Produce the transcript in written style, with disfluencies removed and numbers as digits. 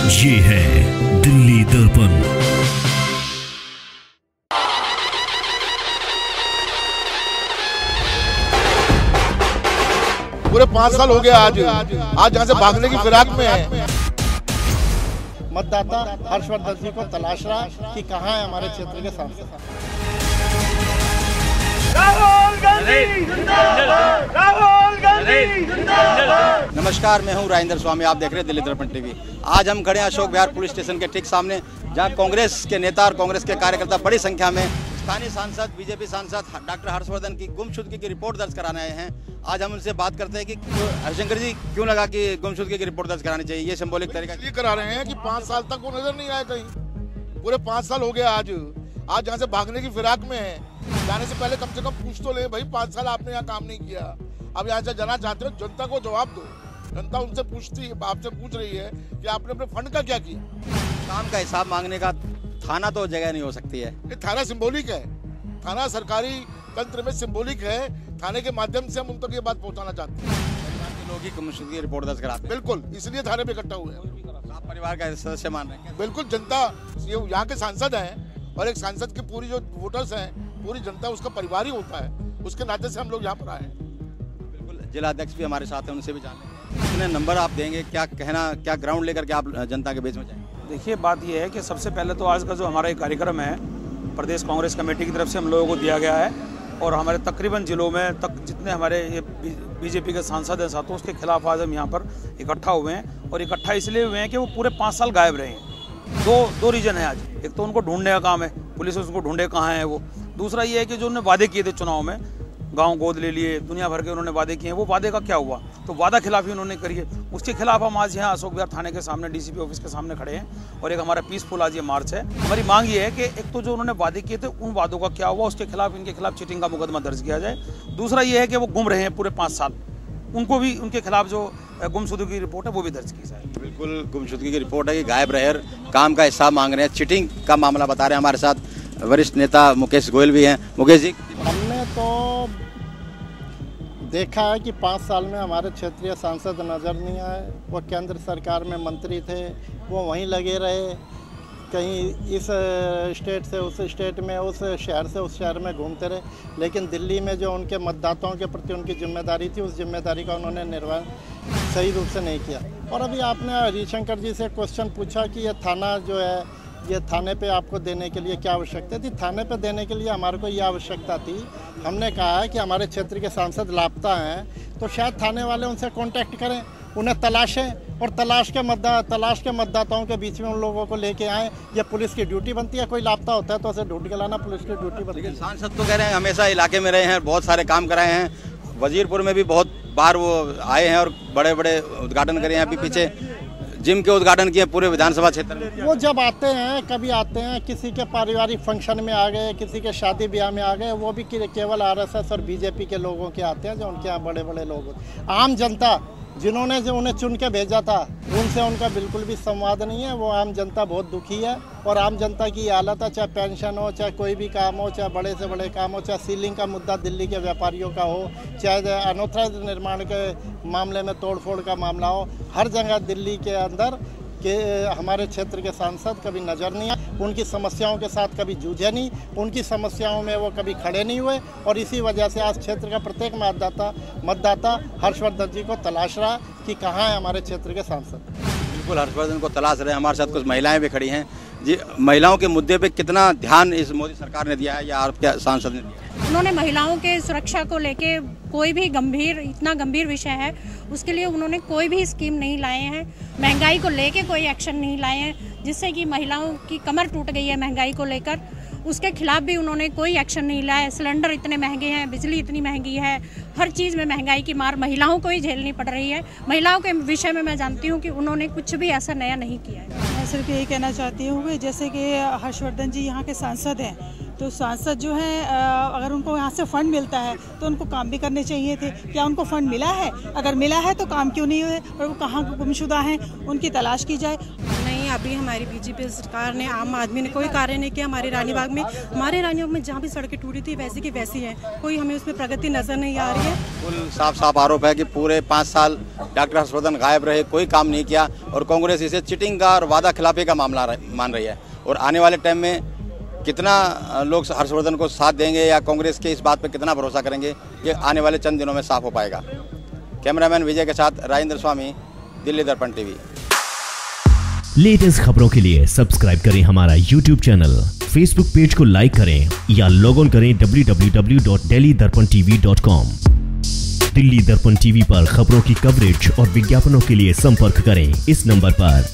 ये है दिल्ली दर्पण। पूरे 5 साल हो गए आज यहाँ से भागने की फिराक में है। मतदाता हर्षवर्धन जी को तलाश रहा कि कहाँ है हमारे क्षेत्र के सांसद। राहुल गांधी जिंदाबाद, राहुल गांधी जिंदाबाद। नमस्कार, मैं हूं राजेंद्र स्वामी, आप देख रहे हैं दिल्ली दर्पण टीवी। आज हम खड़े हैं अशोक विहार पुलिस स्टेशन के ठीक सामने, जहां कांग्रेस के नेता और कांग्रेस के कार्यकर्ता बड़ी संख्या में स्थानीय सांसद, बीजेपी सांसद डॉक्टर हर्षवर्धन की गुमशुदगी की रिपोर्ट दर्ज कराने आए हैं। आज हम उनसे बात करते हैं कि हरिशंकर जी क्यों लगा कि गुमशुदगी की रिपोर्ट दर्ज करानी चाहिए, ये सिंबॉलिक तरीका ये करा रहे हैं कि 5 साल तक वो नजर नहीं आए कहीं। पूरे 5 साल हो गए आज यहाँ से भागने की फिराक में है। जाने से पहले कम से कम पूछ तो ले भाई, 5 साल आपने यहाँ काम नहीं किया, अब यहाँ से जाना चाहते हो, जनता को जवाब दो। जनता उनसे पूछती, आपसे पूछ रही है कि आपने अपने फंड का क्या किया। काम का हिसाब मांगने का थाना तो जगह नहीं हो सकती है। ये थाना सिंबॉलिक है, थाना सरकारी तंत्र में सिंबॉलिक है। थाने के माध्यम से हम उन तक ये बात पहुंचाना चाहते हैं। लोग ही गुमशुदगी की रिपोर्ट दर्ज कराते हैं। बिल्कुल, इसलिए थाने पे इकट्ठा हुए हैं। आप परिवार का सदस्य मान रहे हैं? बिल्कुल, जनता ये यहाँ के सांसद हैं और एक सांसद की पूरी जो वोटर्स हैं, पूरी जनता उसका परिवार ही होता है। उसके नाते से हम लोग यहाँ पर आए हैं। बिल्कुल, जिला अध्यक्ष भी हमारे साथ हैं, उनसे भी जान लेंगे। कितने नंबर आप देंगे, क्या कहना, क्या ग्राउंड लेकर के आप जनता के बीच में जाएंगे? देखिए, बात यह है कि सबसे पहले तो आज का जो हमारा एक कार्यक्रम है प्रदेश कांग्रेस कमेटी की तरफ से हम लोगों को दिया गया है, और हमारे तकरीबन जिलों में तक जितने हमारे ये बीजेपी के सांसद हैं साथों, उसके खिलाफ आज हम यहाँ पर इकट्ठा हुए हैं। और इकट्ठा इसलिए हुए हैं कि वो पूरे 5 साल गायब रहे हैं। दो रीजन है आज। एक तो उनको ढूंढने का काम है, पुलिस उसको ढूंढे कहाँ है वो। दूसरा ये है कि जो उन्होंने वादे किए थे चुनाव में, गांव गोद ले लिए, दुनिया भर के उन्होंने वादे किए हैं, वो वादे का क्या हुआ? तो वादा खिलाफी उन्होंने करी है। उसके खिलाफ हम आज यहाँ अशोक विहार थाने के सामने डीसीपी ऑफिस के सामने खड़े हैं, और एक हमारा पीसफुल आज ये मार्च है। हमारी मांग ये है कि एक तो जो उन्होंने वादे किए थे उन वादों का क्या हुआ, उसके खिलाफ, इनके खिलाफ चीटिंग का मुकदमा दर्ज किया जाए। दूसरा ये है कि वो गुम रहे हैं पूरे 5 साल, उनको भी, उनके खिलाफ जो गुमशुदगी की रिपोर्ट है वो भी दर्ज की जाए। बिल्कुल, गुमशुदगी की रिपोर्ट है कि गायब रहे, काम का हिसाब मांग रहे हैं, चीटिंग का मामला बता रहे हैं। हमारे साथ वरिष्ठ नेता मुकेश गोयल भी हैं। मुकेश जी, हमने तो देखा है कि 5 साल में हमारे क्षेत्रीय सांसद नज़र नहीं आए। वो केंद्र सरकार में मंत्री थे, वो वहीं लगे रहे, कहीं इस स्टेट से उस स्टेट में, उस शहर से उस शहर में घूमते रहे। लेकिन दिल्ली में जो उनके मतदाताओं के प्रति उनकी जिम्मेदारी थी, उस जिम्मेदारी का उन्होंने निर्वहन सही रूप से नहीं किया। और अभी आपने हरिशंकर जी से क्वेश्चन पूछा कि ये थाना जो है, ये थाने पे आपको देने के लिए क्या आवश्यकता थी? थाने पे देने के लिए हमारे को ये आवश्यकता थी, हमने कहा है कि हमारे क्षेत्र के सांसद लापता हैं, तो शायद थाने वाले उनसे कांटेक्ट करें, उन्हें तलाशें, और तलाश के मतदाताओं के बीच में उन लोगों को लेके आएँ। ये पुलिस की ड्यूटी बनती है, कोई लापता होता है तो उसे ढूंढ के लाना पुलिस की ड्यूटी बनती है। लेकिन सांसद तो कह रहे हैं हमेशा इलाके में रहे हैं, बहुत सारे काम कराए हैं। वजीरपुर में भी बहुत बार वो आए हैं और बड़े बड़े उद्घाटन करे हैं। अभी पीछे जिम के उद्घाटन किए पूरे विधानसभा क्षेत्र में। वो जब आते हैं, कभी आते हैं, किसी के पारिवारिक फंक्शन में आ गए, किसी के शादी ब्याह में आ गए, वो भी केवल आरएसएस और बीजेपी के लोगों के आते हैं, जो उनके यहाँ बड़े बड़े लोग होते हैं। आम जनता जिन्होंने जो उन्हें चुन के भेजा था, उनसे उनका बिल्कुल भी संवाद नहीं है। वो आम जनता बहुत दुखी है, और आम जनता की हालत है, चाहे पेंशन हो, चाहे कोई भी काम हो, चाहे बड़े से बड़े काम हो, चाहे सीलिंग का मुद्दा दिल्ली के व्यापारियों का हो, चाहे अनऑथराइज्ड निर्माण के मामले में तोड़फोड़ का मामला हो, हर जगह दिल्ली के अंदर के हमारे क्षेत्र के सांसद कभी नज़र नहीं आए। उनकी समस्याओं के साथ कभी जूझे नहीं, उनकी समस्याओं में वो कभी खड़े नहीं हुए, और इसी वजह से आज क्षेत्र का प्रत्येक मतदाता हर्षवर्धन जी को तलाश रहा कि कहाँ है हमारे क्षेत्र के सांसद। बिल्कुल, हर्षवर्धन को तलाश रहे हैं। हमारे साथ कुछ महिलाएं भी खड़ी हैं जी। महिलाओं के मुद्दे पे कितना ध्यान इस मोदी सरकार ने दिया है या आपके सांसद ने दिया है? उन्होंने महिलाओं के सुरक्षा को लेके कोई भी इतना गंभीर विषय है, उसके लिए उन्होंने कोई भी स्कीम नहीं लाए हैं। महंगाई को लेके कोई एक्शन नहीं लाए हैं, जिससे कि महिलाओं की कमर टूट गई है महंगाई को लेकर। उसके खिलाफ भी उन्होंने कोई एक्शन नहीं लाया। सिलेंडर इतने महंगे हैं, बिजली इतनी महंगी है, हर चीज़ में महंगाई की मार महिलाओं को ही झेलनी पड़ रही है। महिलाओं के विषय में मैं जानती हूँ कि उन्होंने कुछ भी ऐसा नया नहीं किया है। मैं सिर्फ यही कहना चाहती हूँ कि जैसे कि हर्षवर्धन जी यहाँ के सांसद हैं, तो सांसद जो हैं, अगर उनको यहाँ से फ़ंड मिलता है तो उनको काम भी करने चाहिए थे। क्या उनको फ़ंड मिला है? अगर मिला है तो काम क्यों नहीं हुए, और वो कहाँ गुमशुदा हैं, उनकी तलाश की जाए। नहीं, नहीं, अभी हमारी बीजेपी सरकार ने, आम आदमी ने कोई कार्य नहीं किया। हमारे रानीबाग में जहाँ भी सड़कें टूटी थी वैसी की वैसी है, कोई हमें उसमें प्रगति नजर नहीं आ रही है। बिल्कुल साफ आरोप है कि पूरे 5 साल डॉक्टर हर्षवर्धन गायब रहे, कोई काम नहीं किया और कांग्रेस इसे चिटिंग का और वादा खिलाफी का मामला मान रही है। और आने वाले टाइम में कितना लोग हर्षवर्धन को साथ देंगे या कांग्रेस के इस बात पर कितना भरोसा करेंगे, ये आने वाले चंद दिनों में साफ हो पाएगा। कैमरामैन विजय के साथ राजेंद्र स्वामी, दिल्ली दर्पण टीवी। लेटेस्ट खबरों के लिए सब्सक्राइब करें हमारा YouTube चैनल, Facebook पेज को लाइक करें या लॉग ऑन करें www.delhidarpantv.com। दिल्ली दर्पण टीवी पर खबरों की कवरेज और विज्ञापनों के लिए संपर्क करें इस नंबर पर।